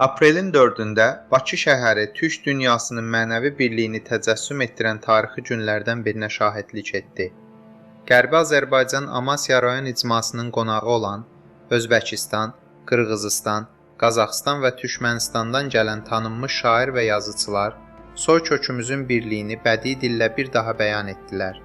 Aprelin 4-də Bakı şəhəri türk dünyasının mənəvi birliyini təcəssüm etdirən tarixi günlərdən birinə şahidlik etdi. Qərbi Azərbaycan Amasya rayon icmasının qonağı olan Özbəkistan, Qırğızıstan, Qazaxıstan və Türkmənistandan gələn tanınmış şair və yazıçılar soykökümüzün birliyini bədii dillə bir daha bəyan etdilər.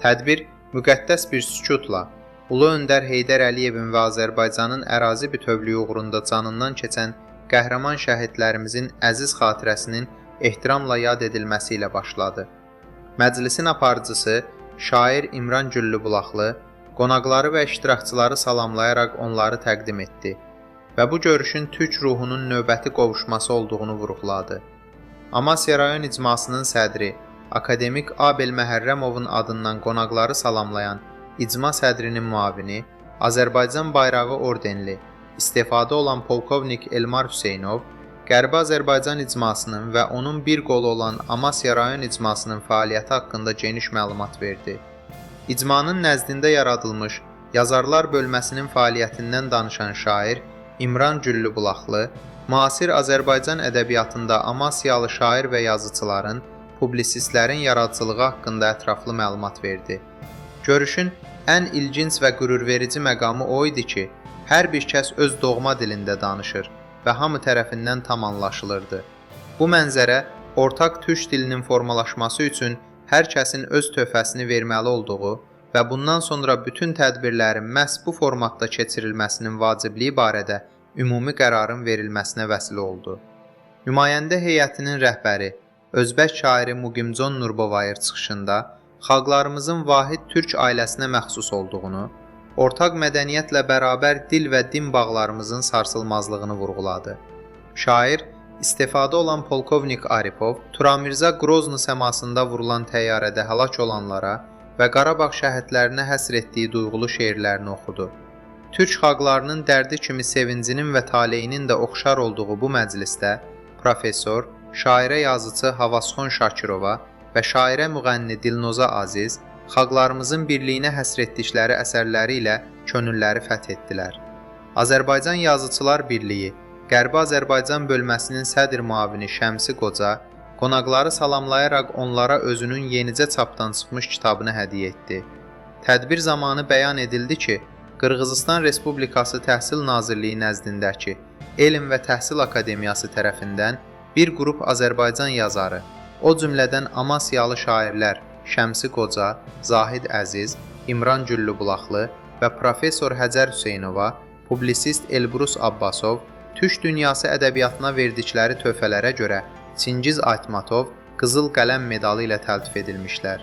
Tədbir müqəddəs bir sükutla Ulu Öndər Heydər Əliyevin və Azərbaycanın ərazi bütövlüyü uğrunda canından keçən qəhrəman şəhidlərimizin əziz xatirəsinin ehtiramla yad edilməsi ilə başladı. Məclisin aparıcısı şair İmran Güllübulaqlı qonaqları və iştirakçıları salamlayaraq onları təqdim etdi və bu görüşün türk ruhunun növbəti qovuşması olduğunu vurğuladı. Amasya rayon icmasının sədri akademik Abel Məhərrəmovun adından qonaqları salamlayan icma sədrinin müavini, Azərbaycan bayrağı ordenli, istefadə olan polkovnik Elmar Hüseynov, Qərbi Azərbaycan icmasının və onun bir qolu olan Amasya rayon icmasının fəaliyyəti haqqında geniş məlumat verdi. İcmanın nəzdində yaradılmış Yazarlar bölməsinin fəaliyyətindən danışan şair İmran Güllübulaqlı, müasir Azərbaycan ədəbiyyatında Amasyalı şair və yazıçıların, publisistlərin yaradıcılığı haqqında ətraflı məlumat verdi. Görüşün ən ilginc və qürurverici məqamı o idi ki, hər bir kəs öz doğma dilində danışır və hamı tərəfindən tam anlaşılırdı. Bu mənzərə, ortaq türk dilinin formalaşması üçün hər kəsin öz töhfəsini verməli olduğu və bundan sonra bütün tədbirlərin məhz bu formatda keçirilməsinin vacibliyi barədə ümumi qərarın verilməsinə vəsilə oldu. Nümayəndə heyətinin rəhbəri, Özbək şairi Muqimcan Nurbovayır çıxışında xalqlarımızın vahid türk ailəsinə məxsus olduğunu, ortaq mədəniyyətlə bərabər dil və din bağlarımızın sarsılmazlığını vurğuladı. Şair, istefadə olan polkovnik Aripov, Turamirza Qrozny səmasında vurulan təyyarədə həlak olanlara və Qarabağ şəhidlərinə həsr etdiyi duyğulu şeirlərini oxudu. Türk xalqlarının dərdi kimi sevincinin və taleyinin də oxşar olduğu bu məclisdə professor, şairə yazıcı Havasxon Şakirova və şairə müğənni Dilnoza Aziz xalqlarımızın birliyinə həsr etdikləri əsərləri ilə könülləri fəth etdilər. Azərbaycan Yazıçılar Birliyi, Qərbi Azərbaycan bölməsinin sədr müavini Şəmsi Qoca, qonaqları salamlayaraq onlara özünün yenicə çapdan çıxmış kitabını hədiyyə etdi. Tədbir zamanı bəyan edildi ki, Qırğızıstan Respublikası Təhsil Nazirliyi nəzdindəki Elm və Təhsil Akademiyası tərəfindən bir qrup Azərbaycan yazarı, o cümlədən Amasyalı şairlər Şəmsi Qoca, Zahid Əziz, İmran Güllübulaqlı və professor Həcər Hüseynova, publisist Elbrus Abbasov, türk dünyası ədəbiyyatına verdikləri töhfələrə görə Çingiz Aytmatov qızıl qələm medalı ilə təltif edilmişlər.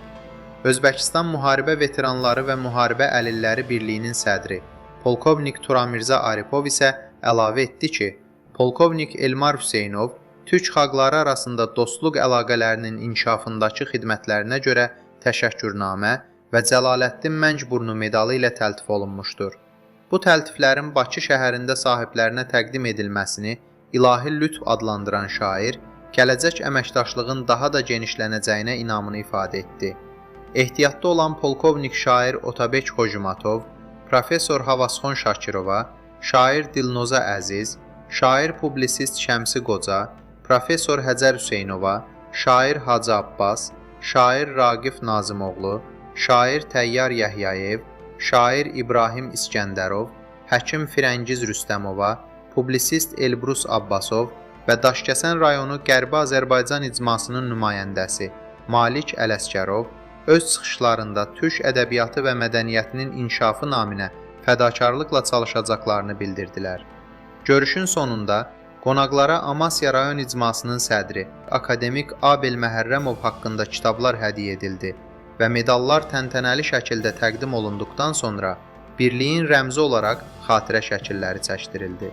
Özbəkistan Müharibə Veteranları və Müharibə Əlilləri Birliyinin sədri, polkovnik Turamirza Aripov isə əlavə etdi ki, polkovnik Elmar Hüseynov türk xalqları arasında dostluq əlaqələrinin inkişafındakı xidmətlərinə görə təşəkkürnamə və Cəlaləddin Məncburnu medalı ilə təltif olunmuşdur. Bu təltiflərin Bakı şəhərində sahiblərinə təqdim edilməsini İlahi Lütf adlandıran şair, gələcək əməkdaşlığın daha da genişlənəcəyinə inamını ifadə etdi. Ehtiyatda olan polkovnik şair Otabek Xojumatov, professor Havasxon Şakirova, şair Dilnoza Əziz, şair publisist Şəmsi Qoca, professor Həcər Hüseynova, şair Hacı Abbas, şair Raqif Nazimoğlu, şair Təyyar Yəhyayev, şair İbrahim İskəndərov, həkim Firəngiz Rüstəmova, publisist Elbrus Abbasov və Daşkəsən rayonu Qərbi Azərbaycan icmasının nümayəndəsi Malik Ələsgərov öz çıxışlarında türk ədəbiyyatı və mədəniyyətinin inkişafı naminə fədakarlıqla çalışacaqlarını bildirdilər. Görüşün sonunda qonaqlara Amasya rayon icmasının sədri, akademik Abel Məhərrəmov haqqında kitablar hədiyyə edildi və medallar təntənəli şəkildə təqdim olunduqdan sonra birliyin rəmzi olaraq xatirə şəkilləri çəkdirildi.